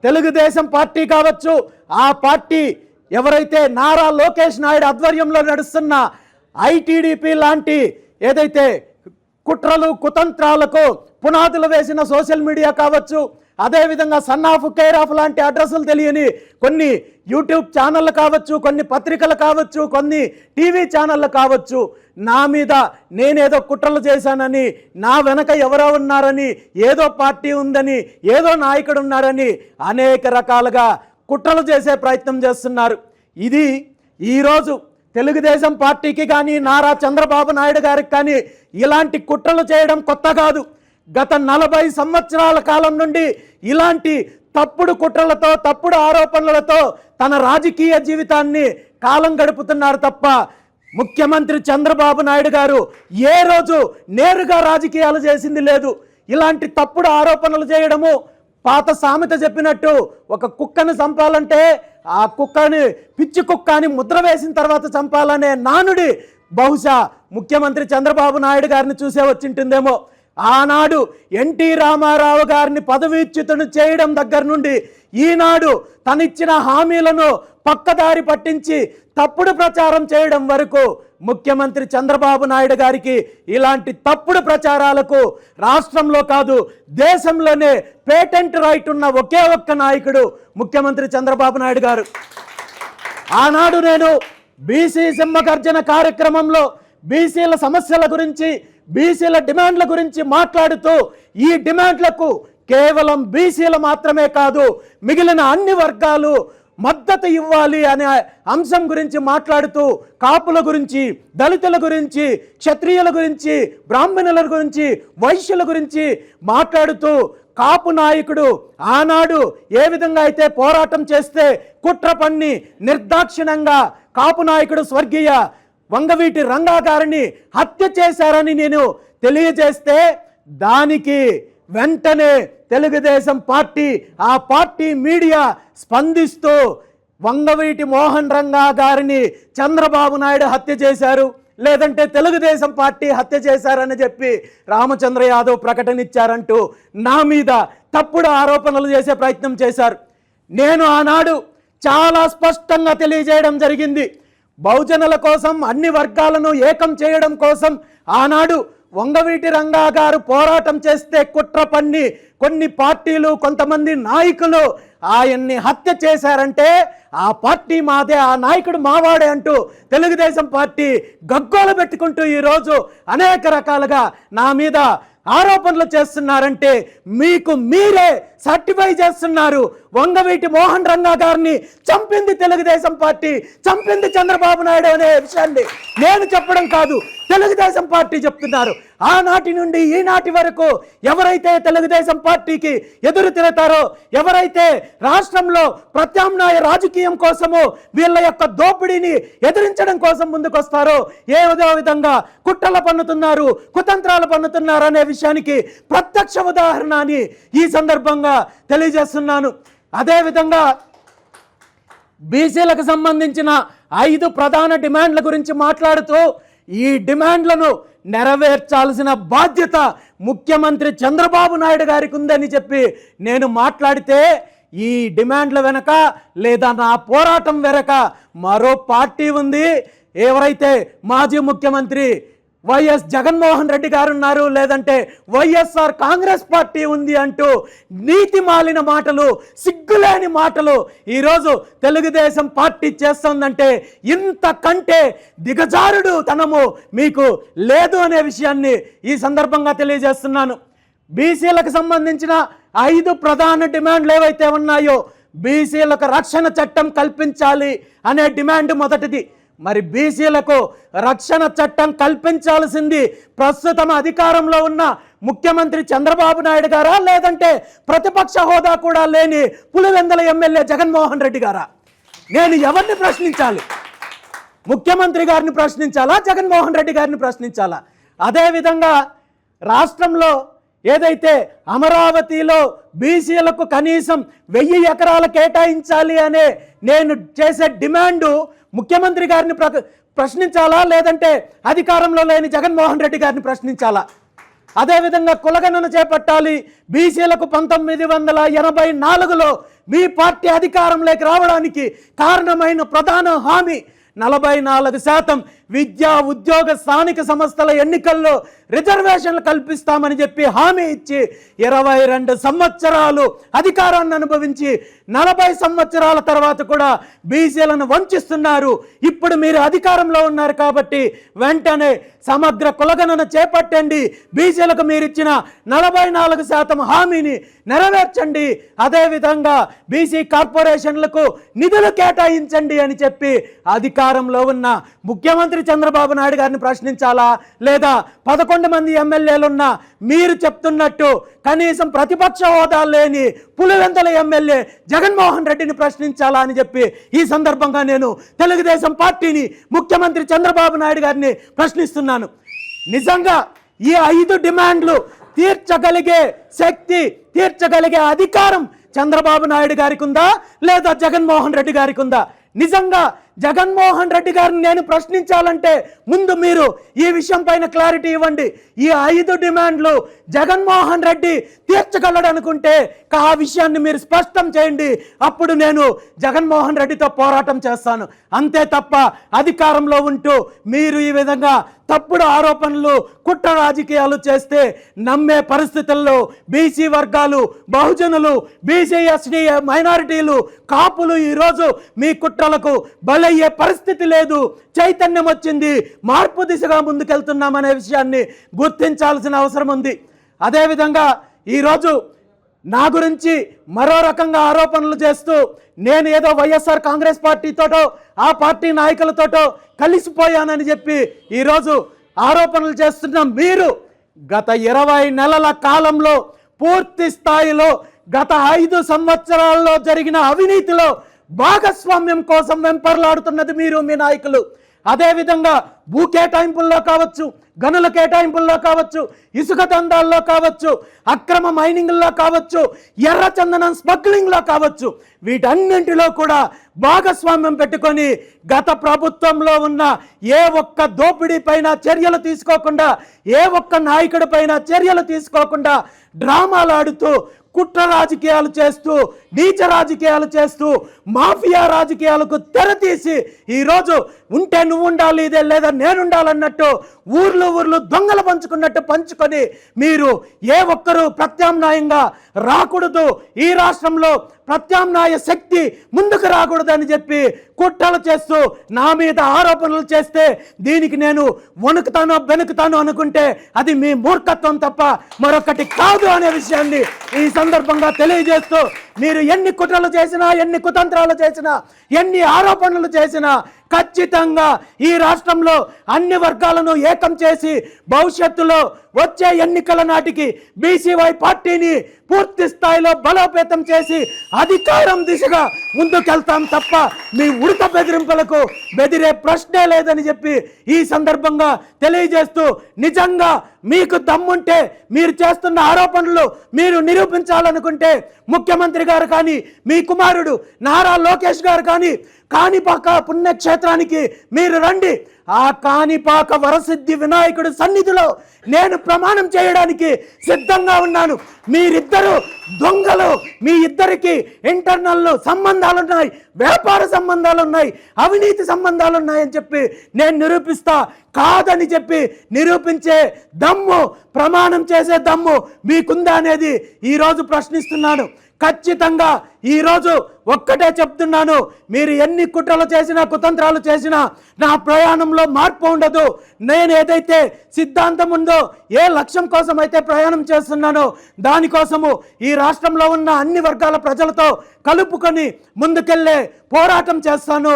Telugu Desam party కావచ్చు, ఆ party ఎవరైతే నారా లోకేష్ నాయుడు ఆధ్వర్యంలో నడుస్తున్న ఐటీడీపీ లాంటి ఏదైతే కుట్రలు కుతంత్రాలకు పునాదులు వేసిన సోషల్ మీడియా కావచ్చు, అదేవిధంగా సన్ ఆఫ్ కేర్ ఆఫ్ లాంటి అడ్రస్లు తెలియని కొన్ని యూట్యూబ్ ఛానళ్ళు కావచ్చు, కొన్ని పత్రికలు కావచ్చు, కొన్ని టీవీ ఛానళ్ళు కావచ్చు, నా మీద నేనేదో కుట్రలు చేశానని, నా వెనక ఎవరో ఉన్నారని, ఏదో పార్టీ ఉందని, ఏదో నాయకుడు ఉన్నారని అనేక రకాలుగా కుట్రలు చేసే ప్రయత్నం చేస్తున్నారు. ఇది ఈరోజు తెలుగుదేశం పార్టీకి కానీ నారా చంద్రబాబు నాయుడు గారికి కానీ ఇలాంటి కుట్రలు చేయడం కొత్త కాదు. గత 40 సంవత్సరాల కాలం నుండి ఇలాంటి తప్పుడు కుట్రలతో, తప్పుడు ఆరోపణలతో తన రాజకీయ జీవితాన్ని కాలం గడుపుతున్నారు తప్ప ముఖ్యమంత్రి చంద్రబాబు నాయుడు గారు ఏ రోజు నేరుగా రాజకీయాలు చేసింది లేదు. ఇలాంటి తప్పుడు ఆరోపణలు చేయడము, పాత సామెత చెప్పినట్టు ఒక కుక్కను చంపాలంటే ఆ కుక్కని పిచ్చి కుక్క అని ముద్ర వేసిన తర్వాత చంపాలనే నానుడి బహుశా ముఖ్యమంత్రి చంద్రబాబు నాయుడు గారిని చూసే వచ్చింటుందేమో. ఆనాడు ఎన్టీ రామారావు గారిని పదవీచ్యుతుని చేయడం దగ్గర నుండి ఈనాడు తనిచ్చిన హామీలను పక్కదారి పట్టించి తప్పుడు ప్రచారం చేయడం వరకు ముఖ్యమంత్రి చంద్రబాబు నాయుడు గారికి ఇలాంటి తప్పుడు ప్రచారాలకు రాష్ట్రంలో కాదు దేశంలోనే పేటెంట్ రైట్ ఉన్న ఒకే ఒక్క నాయకుడు ముఖ్యమంత్రి చంద్రబాబు నాయుడు గారు. ఆనాడు నేను బీసీ సింహగర్జన కార్యక్రమంలో బీసీల సమస్యల గురించి, బీసీల డిమాండ్ల గురించి మాట్లాడుతూ ఈ డిమాండ్లకు కేవలం బీసీలు మాత్రమే కాదు మిగిలిన అన్ని వర్గాలు మద్దతు ఇవ్వాలి అనే అంశం గురించి మాట్లాడుతూ కాపుల గురించి, దళితుల గురించి, క్షత్రియుల గురించి, బ్రాహ్మణుల గురించి, వైశ్యుల గురించి మాట్లాడుతూ కాపు నాయకుడు ఆనాడు ఏ విధంగా అయితే పోరాటం చేస్తే కుట్ర పన్ని నిర్దాక్షిణంగా కాపు నాయకుడు స్వర్గీయ వంగవీటి రంగా గారిని హత్య చేశారని నేను తెలియజేస్తే దానికి వెంటనే తెలుగుదేశం పార్టీ, ఆ పార్టీ మీడియా స్పందిస్తూ వంగవీటి మోహన్ రంగా గారిని చంద్రబాబు నాయుడు హత్య చేశారు, లేదంటే తెలుగుదేశం పార్టీ హత్య చేశారని చెప్పి రామచంద్ర యాదవ్ ప్రకటన ఇచ్చారంటూ నా మీద తప్పుడు ఆరోపణలు చేసే ప్రయత్నం చేశారు. నేను ఆనాడు చాలా స్పష్టంగా తెలియజేయడం జరిగింది. బహుజనుల కోసం, అన్ని వర్గాలను ఏకం చేయడం కోసం ఆనాడు వంగవీటి రంగా గారు పోరాటం చేస్తే కుట్ర పన్ని కొన్ని పార్టీలు, కొంతమంది నాయకులు ఆయన్ని హత్య చేశారంటే ఆ పార్టీ మాదే, ఆ నాయకుడు మావాడే అంటూ తెలుగుదేశం పార్టీ గగ్గోలు పెట్టుకుంటూ ఈరోజు అనేక రకాలుగా నా మీద ఆరోపణలు చేస్తున్నారంటే మీకు మీరే సర్టిఫై చేస్తున్నారు. వంగవీటి మోహన్ రంగా గారిని చంపింది తెలుగుదేశం పార్టీ, చంపింది చంద్రబాబు నాయుడు అనే విషయాన్ని నేను చెప్పడం కాదు, తెలుగుదేశం పార్టీ చెప్తున్నారు. ఆనాటి నుండి ఈనాటి వరకు ఎవరైతే తెలుగుదేశం పార్టీకి ఎదురు తిరుగుతారో, ఎవరైతే రాష్ట్రంలో ప్రత్యామ్నాయ రాజకీయం కోసము వీళ్ళ యొక్క దోపిడీని ఎదిరించడం కోసం ముందుకొస్తారో, ఏదో విధంగా కుట్రలు పన్నుతున్నారు, కుతంత్రాలు పన్నుతున్నారు అనే విషయానికి ప్రత్యక్ష ఉదాహరణ అని ఈ సందర్భంగా తెలియజేస్తున్నాను. అదేవిధంగా బీసీలకు సంబంధించిన 5 ప్రధాన డిమాండ్ల గురించి మాట్లాడుతూ ఈ డిమాండ్లను నెరవేర్చాల్సిన బాధ్యత ముఖ్యమంత్రి చంద్రబాబు నాయుడు గారికి ఉందని చెప్పి నేను మాట్లాడితే ఈ డిమాండ్ల వెనక లేదా నా పోరాటం వెనక మరో పార్టీ ఉంది. ఎవరైతే మాజీ ముఖ్యమంత్రి వైఎస్ జగన్మోహన్ రెడ్డి గారు ఉన్నారు, లేదంటే వైఎస్ఆర్ కాంగ్రెస్ పార్టీ ఉంది అంటూ నీతి మాలిన మాటలు, సిగ్గులేని మాటలు ఈరోజు తెలుగుదేశం పార్టీ చేస్తుందంటే ఇంతకంటే దిగజారుడు తనము మీకు లేదు అనే విషయాన్ని ఈ సందర్భంగా తెలియజేస్తున్నాను. బీసీలకు సంబంధించిన 5 ప్రధాన డిమాండ్లు ఏవైతే ఉన్నాయో, బీసీలకు రక్షణ చట్టం కల్పించాలి అనే డిమాండ్ మొదటిది. మరి బీసీలకు రక్షణ చట్టం కల్పించాల్సింది ప్రస్తుతం అధికారంలో ఉన్న ముఖ్యమంత్రి చంద్రబాబు నాయుడు గారా, లేదంటే ప్రతిపక్ష హోదా కూడా లేని పులివెందుల ఎమ్మెల్యే జగన్మోహన్ రెడ్డి గారా? నేను ఎవరిని ప్రశ్నించాలి? ముఖ్యమంత్రి గారిని ప్రశ్నించాలా, జగన్మోహన్ రెడ్డి గారిని ప్రశ్నించాలా? అదేవిధంగా రాష్ట్రంలో ఏదైతే అమరావతిలో బీసీలకు కనీసం 1000 ఎకరాలు కేటాయించాలి అనే నేను చేసే డిమాండు ముఖ్యమంత్రి గారిని ప్రశ్నించాలా, లేదంటే అధికారంలో లేని జగన్మోహన్ రెడ్డి గారిని ప్రశ్నించాలా? అదేవిధంగా కులగణన చేపట్టాలి, బీసీలకు 1984లో మీ పార్టీ అధికారంలోకి రావడానికి కారణమైన ప్రధాన హామీ 44% విద్యా ఉద్యోగ స్థానిక సంస్థల ఎన్నికల్లో రిజర్వేషన్లు కల్పిస్తామని చెప్పి హామీ ఇచ్చి 22 సంవత్సరాలు అధికారాన్ని అనుభవించి 40 సంవత్సరాల తర్వాత కూడా బీసీలను వంచిస్తున్నారు. ఇప్పుడు మీరు అధికారంలో ఉన్నారు కాబట్టి వెంటనే సమగ్ర కులగణన చేపట్టండి, బీసీలకు మీరిచ్చిన 44% హామీని నెరవేర్చండి, అదేవిధంగా బీసీ కార్పొరేషన్లకు నిధులు కేటాయించండి అని చెప్పి అధికారంలో ఉన్న ముఖ్యమంత్రి చంద్రబాబు నాయుడు గారిని ప్రశ్నించాలా, లేదా 11 మంది ఎమ్మెల్యేలున్న మీరు చెప్తున్నట్టు కనీసం ప్రతిపక్ష హోదా లేని పులివెందుల ఎమ్మెల్యే జగన్మోహన్ రెడ్డిని ప్రశ్నించాలా అని చెప్పి ఈ సందర్భంగా నేను తెలుగుదేశం పార్టీని, ముఖ్యమంత్రి చంద్రబాబు నాయుడు గారిని ప్రశ్నిస్తున్నాను. నిజంగా ఈ 5 డిమాండ్లు తీర్చగలిగే శక్తి, తీర్చగలిగే అధికారం చంద్రబాబు నాయుడు గారికి ఉందా, లేదా జగన్మోహన్ రెడ్డి గారికి ఉందా? నిజంగా జగన్మోహన్ రెడ్డి గారిని నేను ప్రశ్నించాలంటే ముందు మీరు ఈ విషయం పైన క్లారిటీ ఇవ్వండి. ఈ 5 డిమాండ్లు జగన్మోహన్ రెడ్డి తీర్చగలడు అనుకుంటే ఆ విషయాన్ని మీరు స్పష్టం చేయండి. అప్పుడు నేను జగన్మోహన్ రెడ్డితో పోరాటం చేస్తాను. అంతే తప్ప అధికారంలో ఉంటూ మీరు ఈ విధంగా తప్పుడు ఆరోపణలు, కుట్ర రాజకీయాలు చేస్తే నమ్మే పరిస్థితుల్లో బీసీ వర్గాలు, బహుజనులు, బీసీ ఎస్టీ మైనారిటీలు, కాపులు ఈరోజు మీ కుట్రలకు బలయ్యే పరిస్థితి లేదు. చైతన్యం వచ్చింది, మార్పు దిశగా ముందుకెళ్తున్నామనే విషయాన్ని గుర్తించాల్సిన అవసరం ఉంది. అదేవిధంగా ఈరోజు నా గురించి మరో రకంగా ఆరోపణలు చేస్తూ నేను ఏదో వైఎస్ఆర్ కాంగ్రెస్ పార్టీతోటో ఆ పార్టీ నాయకులతోటో కలిసిపోయానని చెప్పి ఈరోజు ఆరోపణలు చేస్తున్న మీరు గత 20 నెలల కాలంలో పూర్తి స్థాయిలో గత 5 సంవత్సరాల్లో జరిగిన అవినీతిలో భాగస్వామ్యం కోసం వెంపర్లాడుతున్నది మీరు, మీ నాయకులు. అదేవిధంగా భూ కేటాయింపుల్లో కావచ్చు, గనుల కేటాయింపుల్లో కావచ్చు, ఇసుక దందాల్లో కావచ్చు, అక్రమ మైనింగ్లో కావచ్చు, ఎర్రచందనం స్మగ్లింగ్లో కావచ్చు, వీటన్నింటిలో కూడా భాగస్వామ్యం పెట్టుకొని గత ప్రభుత్వంలో ఉన్న ఏ ఒక్క దోపిడీ పైన చర్యలు తీసుకోకుండా, ఏ ఒక్క నాయకుడి పైన చర్యలు తీసుకోకుండా డ్రామాలు ఆడుతూ, కుట్ర రాజకీయాలు చేస్తూ, నీచ రాజకీయాలు చేస్తూ, మాఫియా రాజకీయాలకు తెరతీసి ఈరోజు ఉంటే నువ్వు ఉండాలి, ఇదే లేదా నేను ఉండాలన్నట్టు ఊర్లు దొంగలు పంచుకున్నట్టు పంచుకొని మీరు ఏ ఒక్కరూ ప్రత్యామ్నాయంగా రాకూడదు, ఈ రాష్ట్రంలో ప్రత్యామ్నాయ శక్తి ముందుకు రాకూడదని చెప్పి కుట్రలు చేస్తూ నా మీద ఆరోపణలు చేస్తే దీనికి నేను వణుకుతానో బెనుకుతానో అనుకుంటే అది మీ మూర్ఖత్వం తప్ప మరొకటి కాదు అనే విషయాన్ని ఈ సందర్భంగా తెలియజేస్తూ, మీరు ఎన్ని కుట్రలు చేసినా, ఎన్ని కుతంత్రాలు చేసినా, ఎన్ని ఆరోపణలు చేసినా ఖచ్చితంగా ఈ రాష్ట్రంలో అన్ని వర్గాలను ఏకం చేసి భవిష్యత్తులో వచ్చే ఎన్నికల నాటికి బీసీవై పార్టీని పూర్తి స్థాయిలో బలోపేతం చేసి అధికారం దిశగా ముందుకెళ్తాం తప్ప మీ ఉడత బెదిరింపులకు బెదిరే ప్రశ్నే లేదని చెప్పి ఈ సందర్భంగా తెలియజేస్తూ, నిజంగా మీకు దమ్ముంటే మీరు చేస్తున్న ఆరోపణలు మీరు నిరూపించాలనుకుంటే ముఖ్యమంత్రి గారు కానీ, మీ కుమారుడు నారా లోకేష్ గారు కానీ కాణిపాక పుణ్యక్షేత్రానికి మీరు రండి. ఆ కాణిపాక వరసిద్ధి వినాయకుడి సన్నిధిలో నేను ప్రమాణం చేయడానికి సిద్ధంగా ఉన్నాను. మీరిద్దరు దొంగలు, మీ ఇద్దరికి ఇంటర్నల్ సంబంధాలు ఉన్నాయి, వ్యాపార సంబంధాలు ఉన్నాయి, అవినీతి సంబంధాలు ఉన్నాయని చెప్పి నేను నిరూపిస్తా. కాదని చెప్పి నిరూపించే దమ్ము, ప్రమాణం చేసే దమ్ము మీకుందా అనేది ఈరోజు ప్రశ్నిస్తున్నాను. ఖచ్చితంగా ఈరోజు ఒక్కటే చెప్తున్నాను, మీరు ఎన్ని కుట్రలు చేసినా, కుతంత్రాలు చేసినా నా ప్రయాణంలో మార్పు ఉండదు. నేను ఏదైతే సిద్ధాంతం ఉందో, ఏ లక్ష్యం కోసం అయితే ప్రయాణం చేస్తున్నానో దానికోసము ఈ రాష్ట్రంలో ఉన్న అన్ని వర్గాల ప్రజలతో కలుపుకొని ముందుకెళ్ళే పోరాటం చేస్తాను.